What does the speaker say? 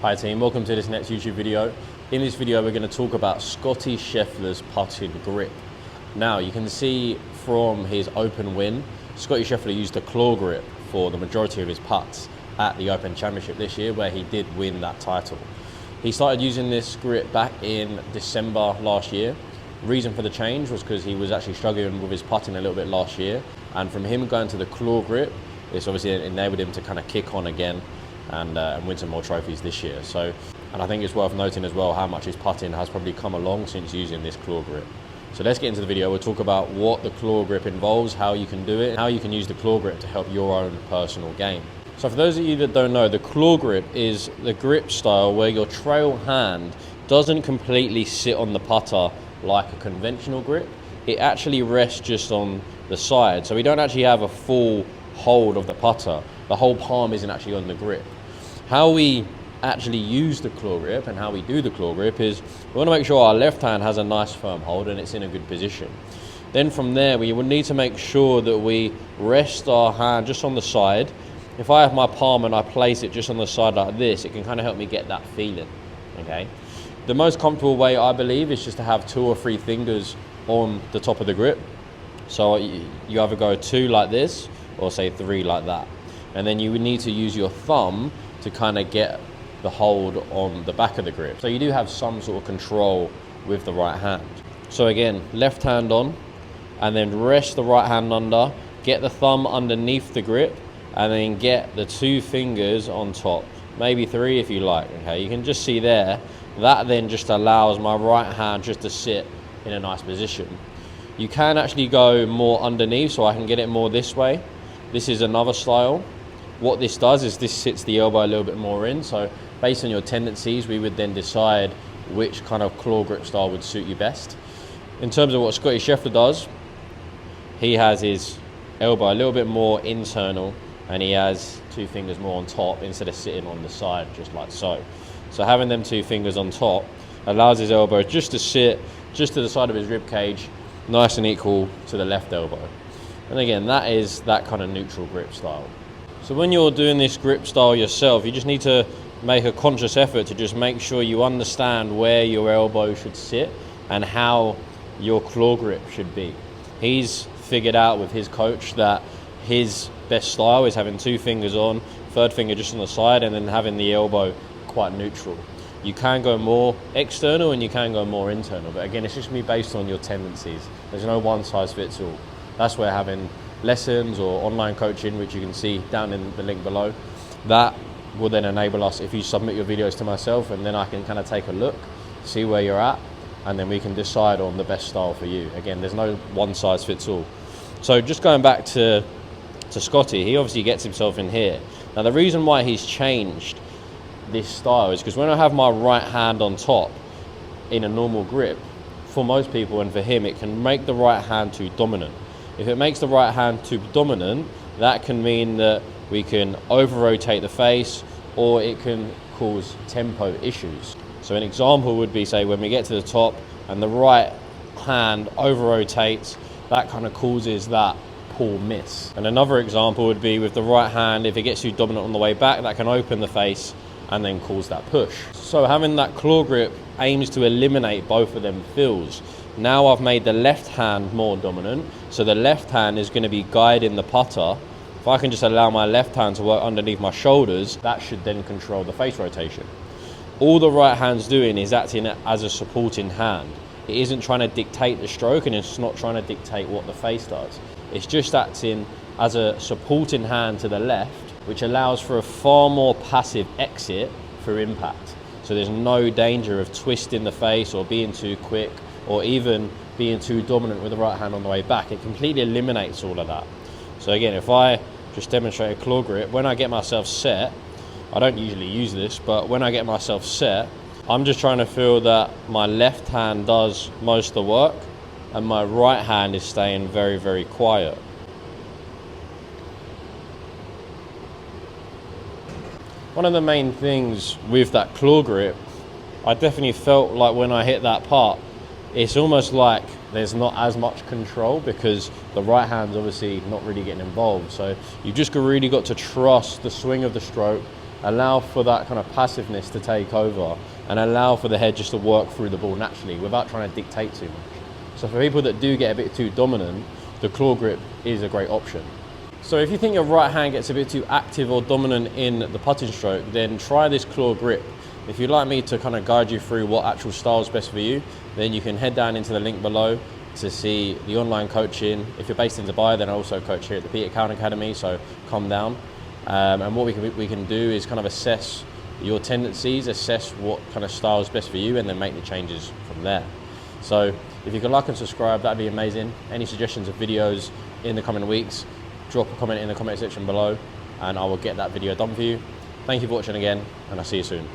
Hi team, welcome to this next YouTube video. In this video we're going to talk about Scottie Scheffler's putting grip. Now you can see from his Open win, Scottie Scheffler used the claw grip for the majority of his putts at the Open Championship this year, where he did win that title. He started using this grip back in December last year. Reason for the change was because he was actually struggling with his putting a little bit last year, and from him going to the claw grip, it's obviously enabled him to kind of kick on again and win some more trophies this year. And I think it's worth noting as well how much his putting has probably come along since using this claw grip. So let's get into the video. We'll talk about what the claw grip involves, how you can do it, and how you can use the claw grip to help your own personal game. So for those of you that don't know, the claw grip is the grip style where your trail hand doesn't completely sit on the putter like a conventional grip. It actually rests just on the side. So we don't actually have a full hold of the putter. The whole palm isn't actually on the grip. How we actually use the claw grip and how we do the claw grip is we want to make sure our left hand has a nice firm hold and it's in a good position. Then from there we will need to make sure that we rest our hand just on the side. If I have my palm and I place it just on the side like this, it can kind of help me get that feeling, okay? The most comfortable way, I believe, is just to have 2 or 3 fingers on the top of the grip. So you either go 2 like this or say 3 like that. And then you would need to use your thumb to kind of get the hold on the back of the grip. So you do have some sort of control with the right hand. So again, left hand on, and then rest the right hand under, get the thumb underneath the grip, and then get the 2 fingers on top. Maybe 3 if you like, okay? You can just see there, that then just allows my right hand just to sit in a nice position. You can actually go more underneath, so I can get it more this way. This is another style. What this does is this sits the elbow a little bit more in, so based on your tendencies, we would then decide which kind of claw grip style would suit you best. In terms of what Scottie Scheffler does, he has his elbow a little bit more internal, and he has 2 fingers more on top instead of sitting on the side, just like so. So having them 2 fingers on top allows his elbow just to sit just to the side of his rib cage, nice and equal to the left elbow. And again, that is that kind of neutral grip style. So when you're doing this grip style yourself, you just need to make a conscious effort to just make sure you understand where your elbow should sit and how your claw grip should be. He's figured out with his coach that his best style is having 2 fingers on, 3rd finger just on the side, and then having the elbow quite neutral. You can go more external and you can go more internal, but again, it's just me based on your tendencies. There's no one size fits all. That's where having lessons or online coaching, which you can see down in the link below, that will then enable us, if you submit your videos to myself, and then I can kind of take a look, see where you're at, and then we can decide on the best style for you. Again, there's no one size fits all. So just going back to Scottie, he obviously gets himself in here. Now the reason why he's changed this style is because when I have my right hand on top in a normal grip, for most people and for him, it can make the right hand too dominant. If it makes the right hand too dominant, that can mean that we can over-rotate the face, or it can cause tempo issues. So an example would be, say, when we get to the top and the right hand over-rotates, that kind of causes that poor miss. And another example would be with the right hand, if it gets too dominant on the way back, that can open the face and then cause that push. So having that claw grip aims to eliminate both of them feels. Now I've made the left hand more dominant, so the left hand is going to be guiding the putter. If I can just allow my left hand to work underneath my shoulders, that should then control the face rotation. All the right hand's doing is acting as a supporting hand. It isn't trying to dictate the stroke, and it's not trying to dictate what the face does. It's just acting as a supporting hand to the left, which allows for a far more passive exit for impact. So there's no danger of twisting the face or being too quick or even being too dominant with the right hand on the way back. It completely eliminates all of that. So again, if I just demonstrate a claw grip, when I get myself set, I don't usually use this, but when I get myself set, I'm just trying to feel that my left hand does most of the work and my right hand is staying very, very quiet. One of the main things with that claw grip, I definitely felt like when I hit that putt, it's almost like there's not as much control because the right hand's obviously not really getting involved. So you've just really got to trust the swing of the stroke allow for that kind of passiveness to take over, and allow for the head just to work through the ball naturally without trying to dictate too much. So for people that do get a bit too dominant, the claw grip is a great option. So if you think your right hand gets a bit too active or dominant in the putting stroke, then try this claw grip. If you'd like me to kind of guide you through what actual style is best for you, then you can head down into the link below to see the online coaching. If you're based in Dubai, then I also coach here at the Peter Cowen Academy, so come down. And what we can do is kind of assess your tendencies, assess what kind of style is best for you, and then make the changes from there. So if you can like and subscribe, that'd be amazing. Any suggestions of videos in the coming weeks, drop a comment in the comment section below and I will get that video done for you. Thank you for watching again, and I'll see you soon.